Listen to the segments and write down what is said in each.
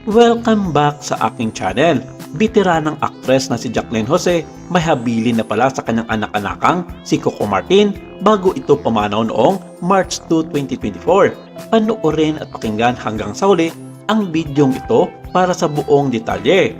Welcome back sa aking channel. Veteranang aktres na si Jacqueline Jose may habilin na pala sa kanyang anak-anakang si Coco Martin bago ito pumanaw noong March 2, 2024. Panoorin at pakinggan hanggang sa huli ang bidyong ito para sa buong detalye.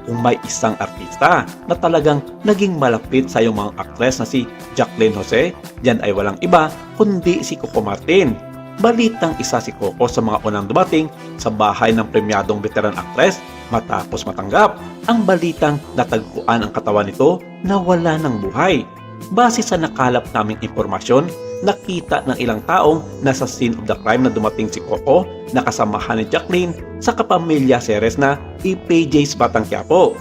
Kung may isang artista na talagang naging malapit sa iyong mga aktres na si Jacqueline Jose, yan ay walang iba kundi si Coco Martin. Balitang isa si Coco sa mga unang dumating sa bahay ng premyadong veteran actress matapos matanggap ang balitang natagpuan ang katawan nito na wala ng buhay. Base sa nakalap naming impormasyon, nakita ng ilang taong nasa scene of the crime na dumating si Coco na kasamahan ni Jacqueline sa kapamilya Ceres na EPJ's Batang Quiapo.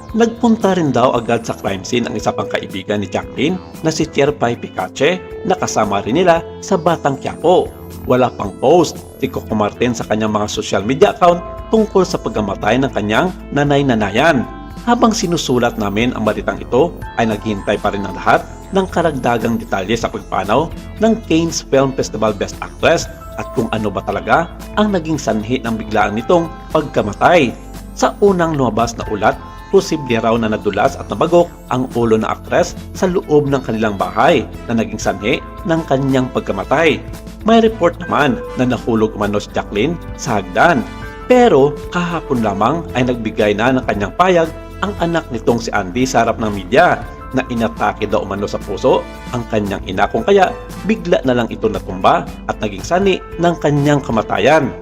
Nagpunta rin daw agad sa crime scene ang isa pang kaibigan ni Jacqueline na si Cherpay Picache na kasama rin nila sa Batang Quiapo. Wala pang post si Coco Martin sa kanyang mga social media account tungkol sa pagkamatay ng kanyang nanay-nanayan. Habang sinusulat namin ang balitang ito ay naghihintay pa rin ang lahat ng karagdagang detalye sa pagpanaw ng Cannes Film Festival Best Actress at kung ano ba talaga ang naging sanhi ng biglaan nitong pagkamatay. Sa unang lumabas na ulat, posible raw na nadulas at nabagok ang ulo ng aktres sa loob ng kanilang bahay na naging sanhi ng kanyang pagkamatay. May report naman na nahulog umano si Jacqueline sa hagdan. Pero kahapon lamang ay nagbigay na ng kanyang payag ang anak nitong si Andy sa harap ng media na inatake daw umano sa puso ang kanyang ina kung kaya bigla na lang ito natumba at naging sani ng kanyang kamatayan.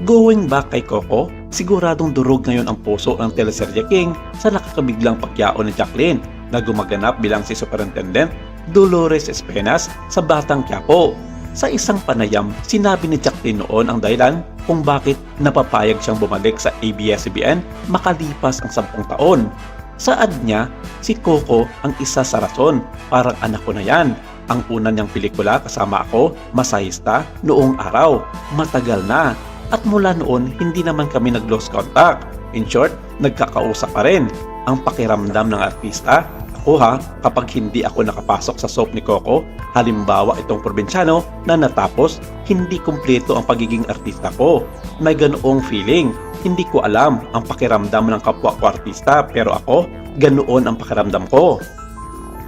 Going back kay Coco, siguradong durog ngayon ang puso ng teleserye King sa nakakabiglang pagyao ni Jacqueline na gumaganap bilang si Superintendent Dolores Espenas sa Batang Quiapo. Sa isang panayam, sinabi ni Jacqueline noon ang dahilan kung bakit napapayag siyang bumalik sa ABS-CBN makalipas ang 10 taon. Saad niya, si Coco ang isa sa rason, parang anak ko na yan. Ang una niyang pelikula kasama ako, Masahista, noong araw, matagal na. At mula noon, hindi naman kami nag-lost contact. In short, nagkakausap pa rin. Ang pakiramdam ng artista, ako kapag hindi ako nakapasok sa soap ni Coco, halimbawa itong probinsyano na natapos, hindi kumpleto ang pagiging artista ko. May ganoong feeling. Hindi ko alam ang pakiramdam ng kapwa ko artista pero ako, ganoon ang pakiramdam ko.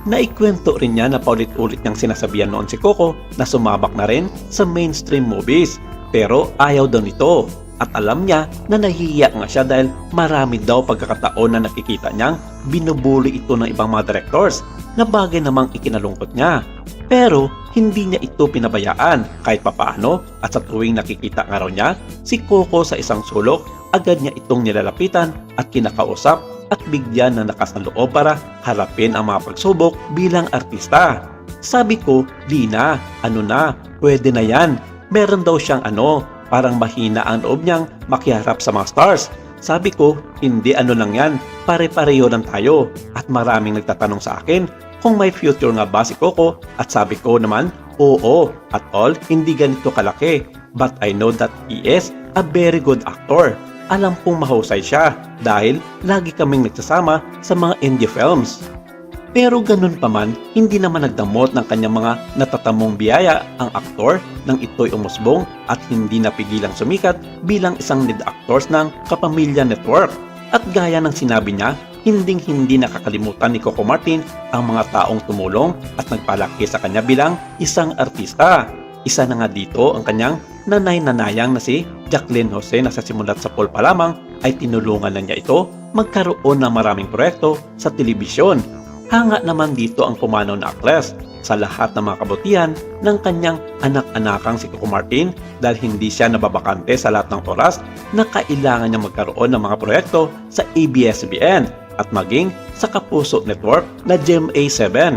Naikwento rin niya na paulit-ulit niyang sinasabihan noon si Coco na sumabak na rin sa mainstream movies. Pero ayaw daw nito at alam niya na nahihiya nga siya dahil marami daw pagkakataon na nakikita niyang binubuli ito ng ibang mga directors na bagay namang ikinalungkot niya. Pero hindi niya ito pinabayaan kahit papaano at sa tuwing nakikita nga raw niya si Coco sa isang sulok, agad niya itong nilalapitan at kinakausap at bigyan ng lakas ng loob para harapin ang mga pagsubok bilang artista. Sabi ko, Lina, ano na, pwede na yan. Meron daw siyang parang mahina ang loob niyang makiharap sa mga stars. Sabi ko, hindi lang yan, pare-pareho lang tayo. At maraming nagtatanong sa akin kung may future nga ba si Coco at sabi ko naman, oo, at all, hindi ganito kalaki. But I know that he is a very good actor. Alam kong mahusay siya dahil lagi kaming nagsasama sa mga indie films. Pero ganun pa man, hindi naman nagdamot ng kanyang mga natatamong biyaya ang aktor nang ito'y umusbong at hindi napigilang sumikat bilang isang lead actors ng Kapamilya Network. At gaya ng sinabi niya, hinding-hindi nakakalimutan ni Coco Martin ang mga taong tumulong at nagpalaki sa kanya bilang isang artista. Isa na nga dito ang kanyang nanay-nanayang na si Jacqueline Jose na sa simulat sa pool pa lamang ay tinulungan na niya ito magkaroon ng maraming proyekto sa telebisyon. Hanga naman dito ang pumanaw na aktres sa lahat ng mga kabutihan ng kanyang anak-anakang si Coco Martin dahil hindi siya nababakante sa lahat ng oras na kailangan niya magkaroon ng mga proyekto sa ABS-CBN at maging sa Kapuso Network na GMA7.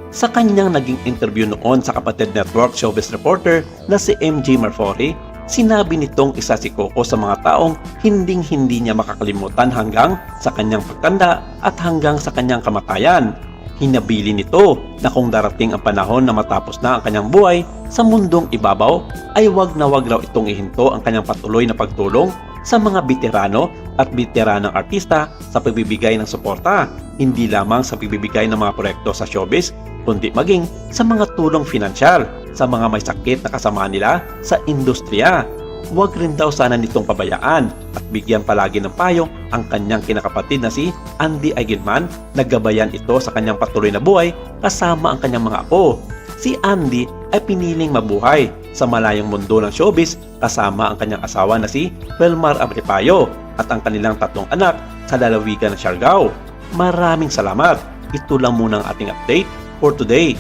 Sa kanyang naging interview noon sa kapatid network showbiz reporter na si MJ Marfori, sinabi nitong isa si Coco sa mga taong hinding-hindi niya makakalimutan hanggang sa kanyang pagtanda at hanggang sa kanyang kamatayan. Hinabili nito na kung darating ang panahon na matapos na ang kanyang buhay sa mundong ibabaw ay wag na wag raw itong ihinto ang kanyang patuloy na pagtulong sa mga veterano at veteranang artista sa pagbibigay ng suporta, hindi lamang sa pagbibigay ng mga proyekto sa showbiz, kundi maging sa mga tulong pinansyal sa mga may sakit na kasama nila sa industriya. huwag rin daw sana nitong pabayaan at bigyan palagi ng payo ang kanyang kinakapatid na si Andy Eigenman na gabayan ito sa kanyang patuloy na buhay kasama ang kanyang mga apo. Si Andy ay piniling mabuhay sa malayong mundo ng showbiz kasama ang kanyang asawa na si Felmar Abripayo at ang kanilang 3 anak sa lalawigan ng Siargao. Maraming salamat. Ito lang muna ang ating update for today.